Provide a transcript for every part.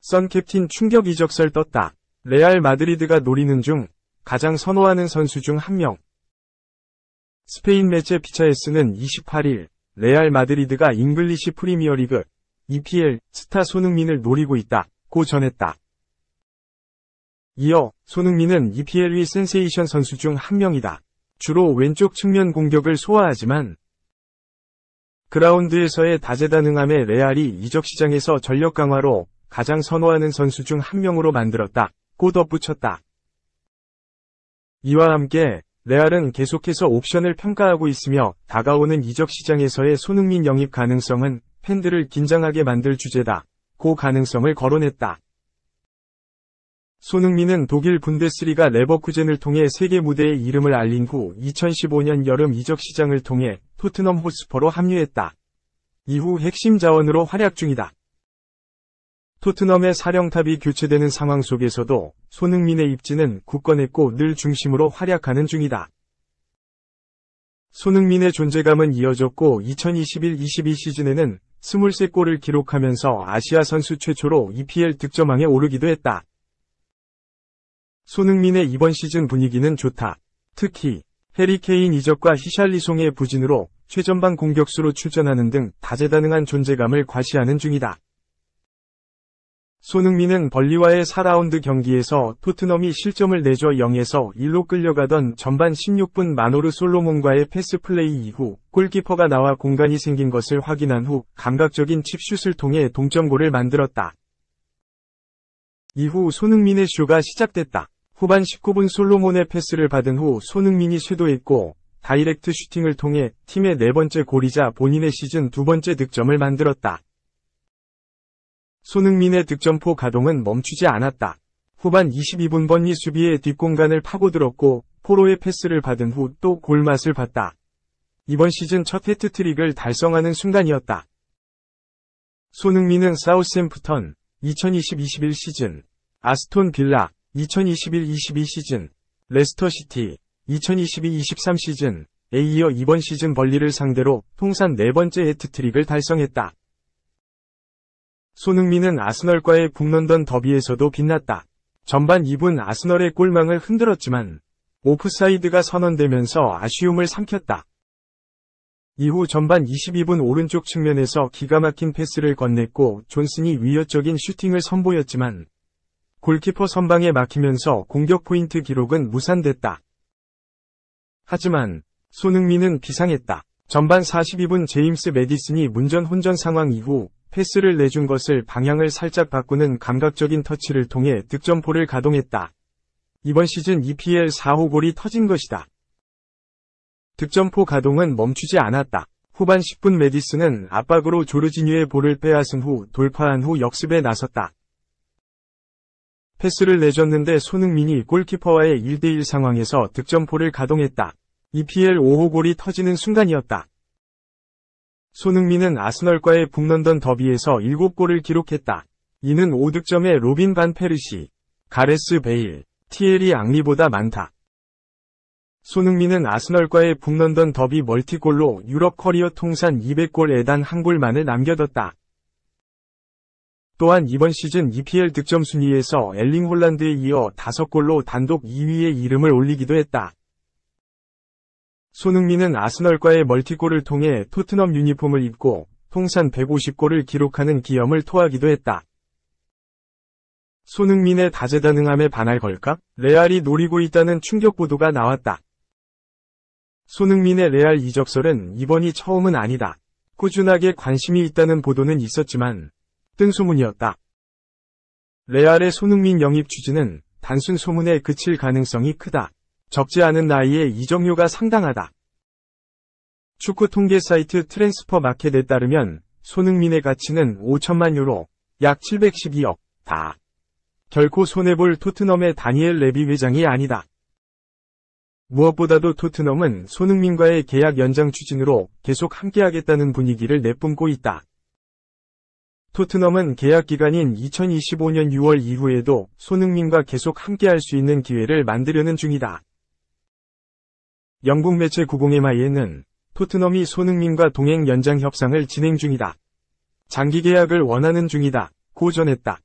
선 캡틴 충격 이적설 떴다. 레알 마드리드가 노리는 중 가장 선호하는 선수 중 한 명. 스페인 매체 피차에스는 28일 레알 마드리드가 잉글리시 프리미어리그 EPL 스타 손흥민을 노리고 있다고 전했다. 이어 손흥민은 EPL의 센세이션 선수 중 한 명이다. 주로 왼쪽 측면 공격을 소화하지만 그라운드에서의 다재다능함에 레알이 이적 시장에서 전력 강화로 가장 선호하는 선수 중 한 명으로 만들었다고 덧붙였다. 이와 함께 레알은 계속해서 옵션을 평가하고 있으며 다가오는 이적 시장에서의 손흥민 영입 가능성은 팬들을 긴장하게 만들 주제다고 가능성을 거론했다. 손흥민은 독일 분데스리가 레버쿠젠을 통해 세계 무대에 이름을 알린 후 2015년 여름 이적 시장을 통해 토트넘 호스퍼로 합류했다. 이후 핵심 자원으로 활약 중이다. 토트넘의 사령탑이 교체되는 상황 속에서도 손흥민의 입지는 굳건했고 늘 중심으로 활약하는 중이다. 손흥민의 존재감은 이어졌고 2021-22 시즌에는 23골을 기록하면서 아시아 선수 최초로 EPL 득점왕에 오르기도 했다. 손흥민의 이번 시즌 분위기는 좋다. 특히 해리 케인 이적과 히샬리송의 부진으로 최전방 공격수로 출전하는 등 다재다능한 존재감을 과시하는 중이다. 손흥민은 벌리와의 4라운드 경기에서 토트넘이 실점을 내줘 0에서 1로 끌려가던 전반 16분 마노르 솔로몬과의 패스 플레이 이후 골키퍼가 나와 공간이 생긴 것을 확인한 후 감각적인 칩슛을 통해 동점골을 만들었다. 이후 손흥민의 쇼가 시작됐다. 후반 19분 솔로몬의 패스를 받은 후 손흥민이 쇄도했고 다이렉트 슈팅을 통해 팀의 4번째 골이자 본인의 시즌 2번째 득점을 만들었다. 손흥민의 득점포 가동은 멈추지 않았다. 후반 22분 번니 수비의 뒷공간을 파고들었고 포로의 패스를 받은 후 또 골맛을 봤다. 이번 시즌 첫 해트트릭을 달성하는 순간이었다. 손흥민은 사우스햄프턴 2020-21 시즌, 아스톤 빌라 2021-22 시즌, 레스터시티 2022-23 시즌에 이어 이번 시즌 벌리를 상대로 통산 4번째 해트트릭을 달성했다. 손흥민은 아스널과의 북런던 더비에서도 빛났다. 전반 2분 아스널의 골망을 흔들었지만 오프사이드가 선언되면서 아쉬움을 삼켰다. 이후 전반 22분 오른쪽 측면에서 기가 막힌 패스를 건넸고 존슨이 위협적인 슈팅을 선보였지만 골키퍼 선방에 막히면서 공격 포인트 기록은 무산됐다. 하지만 손흥민은 비상했다. 전반 42분 제임스 매디슨이 문전 혼전 상황 이후 패스를 내준 것을 방향을 살짝 바꾸는 감각적인 터치를 통해 득점포를 가동했다. 이번 시즌 EPL 4호 골이 터진 것이다. 득점포 가동은 멈추지 않았다. 후반 10분 매디슨은 압박으로 조르지뉴의 볼을 빼앗은 후 돌파한 후 역습에 나섰다. 패스를 내줬는데 손흥민이 골키퍼와의 1대1 상황에서 득점포를 가동했다. EPL 5호 골이 터지는 순간이었다. 손흥민은 아스널과의 북런던 더비에서 7골을 기록했다. 이는 5득점의 로빈 반 페르시, 가레스 베일, 티에리 앙리보다 많다. 손흥민은 아스널과의 북런던 더비 멀티골로 유럽 커리어 통산 200골에 단 1골만을 남겨뒀다. 또한 이번 시즌 EPL 득점 순위에서 엘링 홀란드에 이어 5골로 단독 2위에 이름을 올리기도 했다. 손흥민은 아스널과의 멀티골을 통해 토트넘 유니폼을 입고 통산 150골을 기록하는 기염을 토하기도 했다. 손흥민의 다재다능함에 반할 걸까? 레알이 노리고 있다는 충격 보도가 나왔다. 손흥민의 레알 이적설은 이번이 처음은 아니다. 꾸준하게 관심이 있다는 보도는 있었지만 뜬 소문이었다. 레알의 손흥민 영입 추진은 단순 소문에 그칠 가능성이 크다. 적지 않은 나이에 이적료가 상당하다. 축구 통계 사이트 트랜스퍼 마켓에 따르면 손흥민의 가치는 5천만 유로, 약 712억 다. 결코 손해볼 토트넘의 다니엘 레비 회장이 아니다. 무엇보다도 토트넘은 손흥민과의 계약 연장 추진으로 계속 함께하겠다는 분위기를 내뿜고 있다. 토트넘은 계약 기간인 2025년 6월 이후에도 손흥민과 계속 함께할 수 있는 기회를 만들려는 중이다. 영국 매체 90MIN은 토트넘이 손흥민과 동행 연장 협상을 진행 중이다. 장기 계약을 원하는 중이다. 고 전했다.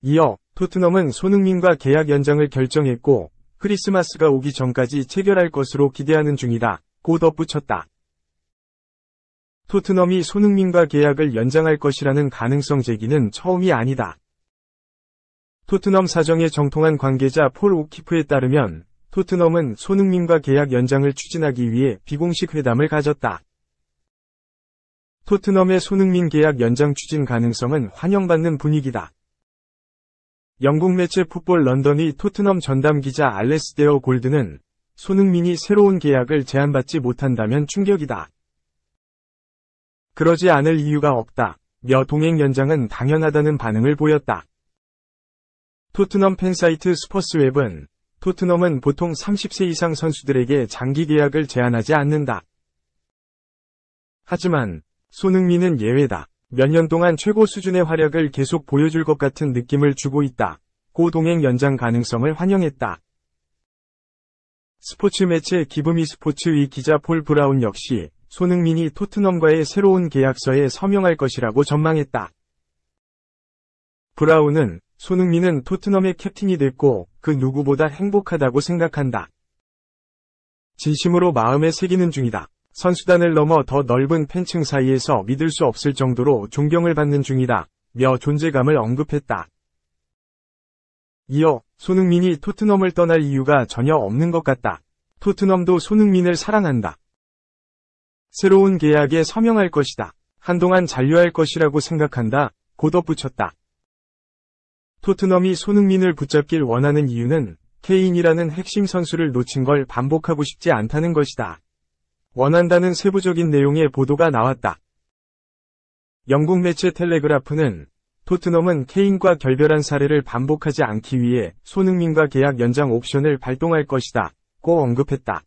이어 토트넘은 손흥민과 계약 연장을 결정했고 크리스마스가 오기 전까지 체결할 것으로 기대하는 중이다. 고 덧붙였다. 토트넘이 손흥민과 계약을 연장할 것이라는 가능성 제기는 처음이 아니다. 토트넘 사정에 정통한 관계자 폴 오키프에 따르면 토트넘은 손흥민과 계약 연장을 추진하기 위해 비공식 회담을 가졌다. 토트넘의 손흥민 계약 연장 추진 가능성은 환영받는 분위기다. 영국 매체 풋볼 런던의 토트넘 전담 기자 알레스데어 골드는 손흥민이 새로운 계약을 제안받지 못한다면 충격이다. 그러지 않을 이유가 없다. 며 동행 연장은 당연하다는 반응을 보였다. 토트넘 팬사이트 스퍼스웹은 토트넘은 보통 30세 이상 선수들에게 장기 계약을 제안하지 않는다. 하지만 손흥민은 예외다. 몇 년 동안 최고 수준의 활약을 계속 보여줄 것 같은 느낌을 주고 있다. 고 동행 연장 가능성을 환영했다. 스포츠 매체 기브미 스포츠의 기자 폴 브라운 역시 손흥민이 토트넘과의 새로운 계약서에 서명할 것이라고 전망했다. 브라운은 손흥민은 토트넘의 캡틴이 됐고 그 누구보다 행복하다고 생각한다. 진심으로 마음에 새기는 중이다. 선수단을 넘어 더 넓은 팬층 사이에서 믿을 수 없을 정도로 존경을 받는 중이다. 며 존재감을 언급했다. 이어 손흥민이 토트넘을 떠날 이유가 전혀 없는 것 같다. 토트넘도 손흥민을 사랑한다. 새로운 계약에 서명할 것이다. 한동안 잔류할 것이라고 생각한다. 고 덧붙였다. 토트넘이 손흥민을 붙잡길 원하는 이유는 케인이라는 핵심 선수를 놓친 걸 반복하고 싶지 않다는 것이다. 원한다는 세부적인 내용의 보도가 나왔다. 영국 매체 텔레그라프는 토트넘은 케인과 결별한 사례를 반복하지 않기 위해 손흥민과 계약 연장 옵션을 발동할 것이다. 고 언급했다.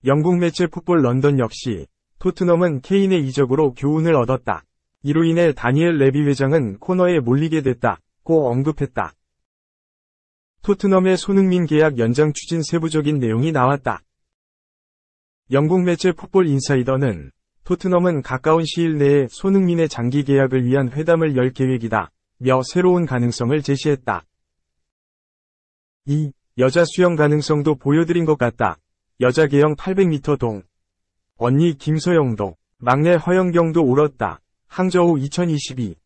영국 매체 풋볼 런던 역시 토트넘은 케인의 이적으로 교훈을 얻었다. 이로 인해 다니엘 레비 회장은 코너에 몰리게 됐다. 고 언급했다. 토트넘의 손흥민 계약 연장 추진 세부적인 내용이 나왔다. 영국 매체 풋볼 인사이더는 토트넘은 가까운 시일 내에 손흥민의 장기 계약을 위한 회담을 열 계획이다. 며 새로운 가능성을 제시했다. 2. 여자 수영 가능성도 보여드린 것 같다. 여자 계영 800m 동. 언니 김서영도, 막내 허영경도 울었다. 항저우 2022.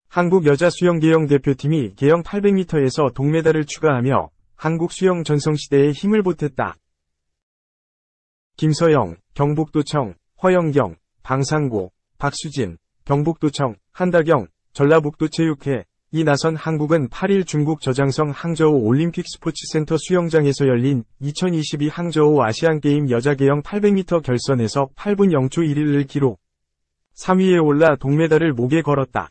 한국 여자 수영 계영 대표팀이 계영 800m에서 동메달을 추가하며 한국 수영 전성시대에 힘을 보탰다. 김서영, 경북도청, 허영경, 방상고, 박수진, 경북도청, 한다경, 전라북도체육회, 이 나선 한국은 8일 중국 저장성 항저우 올림픽 스포츠센터 수영장에서 열린 2022 항저우 아시안게임 여자 계영 800m 결선에서 8분 0초 1위를 기록. 3위에 올라 동메달을 목에 걸었다.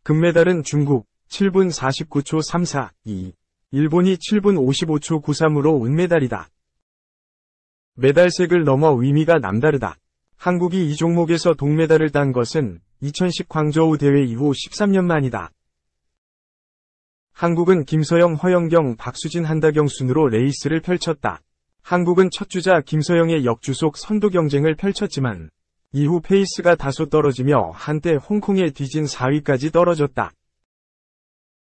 금메달은 중국 7분 49초 34, 2. 일본이 7분 55초 93으로 은메달이다. 메달색을 넘어 의미가 남다르다. 한국이 이 종목에서 동메달을 딴 것은 2010 광저우 대회 이후 13년 만이다. 한국은 김서영, 허영경, 박수진, 한다경 순으로 레이스를 펼쳤다. 한국은 첫 주자 김서영의 역주속 선두 경쟁을 펼쳤지만 이후 페이스가 다소 떨어지며 한때 홍콩에 뒤진 4위까지 떨어졌다.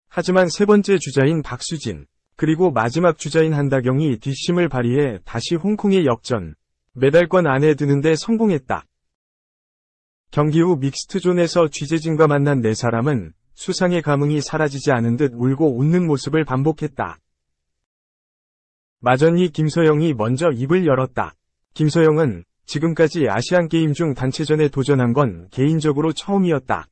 하지만 세 번째 주자인 박수진, 그리고 마지막 주자인 한다경이 뒷심을 발휘해 다시 홍콩의 역전, 메달권 안에 드는데 성공했다. 경기 후 믹스트존에서 취재진과 만난 네 사람은 수상의 감흥이 사라지지 않은 듯 울고 웃는 모습을 반복했다. 마전이 김서영이 먼저 입을 열었다. 김서영은 지금까지 아시안게임 중 단체전에 도전한 건 개인적으로 처음이었다.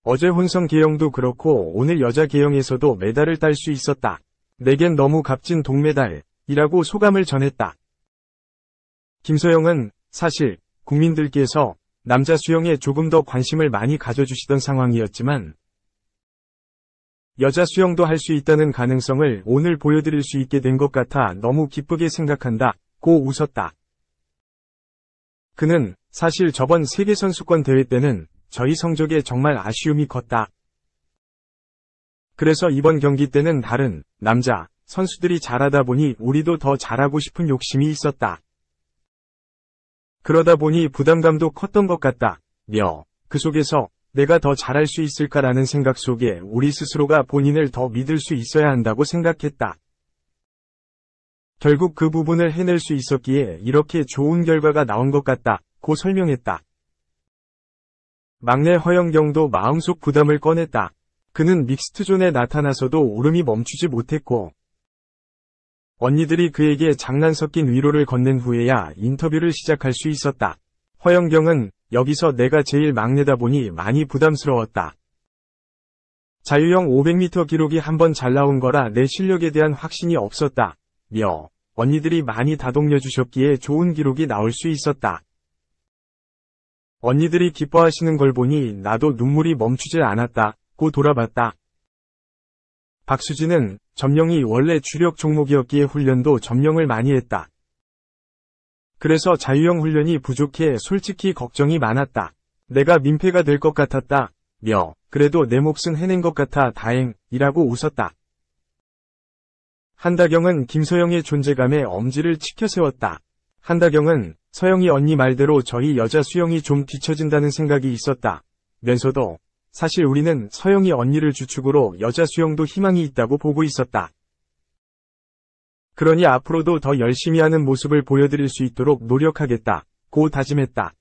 어제 혼성 계영도 그렇고 오늘 여자 계영에서도 메달을 딸 수 있었다. 내겐 너무 값진 동메달이라고 소감을 전했다. 김서영은 사실 국민들께서 남자 수영에 조금 더 관심을 많이 가져주시던 상황이었지만 여자 수영도 할 수 있다는 가능성을 오늘 보여드릴 수 있게 된 것 같아 너무 기쁘게 생각한다. 고 웃었다. 그는 사실 저번 세계선수권 대회 때는 저희 성적에 정말 아쉬움이 컸다. 그래서 이번 경기 때는 다른 남자 선수들이 잘하다 보니 우리도 더 잘하고 싶은 욕심이 있었다. 그러다 보니 부담감도 컸던 것 같다. 그 속에서 내가 더 잘할 수 있을까라는 생각 속에 우리 스스로가 본인을 더 믿을 수 있어야 한다고 생각했다. 결국 그 부분을 해낼 수 있었기에 이렇게 좋은 결과가 나온 것 같다고 설명했다. 막내 허영경도 마음속 부담을 꺼냈다. 그는 믹스트존에 나타나서도 울음이 멈추지 못했고 언니들이 그에게 장난 섞인 위로를 건넨 후에야 인터뷰를 시작할 수 있었다. 허영경은 여기서 내가 제일 막내다 보니 많이 부담스러웠다. 자유형 500m 기록이 한번 잘 나온 거라 내 실력에 대한 확신이 없었다. 언니들이 많이 다독여 주셨기에 좋은 기록이 나올 수 있었다. 언니들이 기뻐하시는 걸 보니 나도 눈물이 멈추질 않았다고 돌아봤다. 박수진은 점령이 원래 주력 종목이었기에 훈련도 점령을 많이 했다. 그래서 자유형 훈련이 부족해 솔직히 걱정이 많았다. 내가 민폐가 될 것 같았다. 그래도 내 몫은 해낸 것 같아 다행이라고 웃었다. 한다경은 김서영의 존재감에 엄지를 치켜 세웠다. 한다경은 서영이 언니 말대로 저희 여자 수영이 좀 뒤처진다는 생각이 있었다. 면서도 사실 우리는 서영이 언니를 주축으로 여자 수영도 희망이 있다고 보고 있었다. 그러니 앞으로도 더 열심히 하는 모습을 보여드릴 수 있도록 노력하겠다고 다짐했다.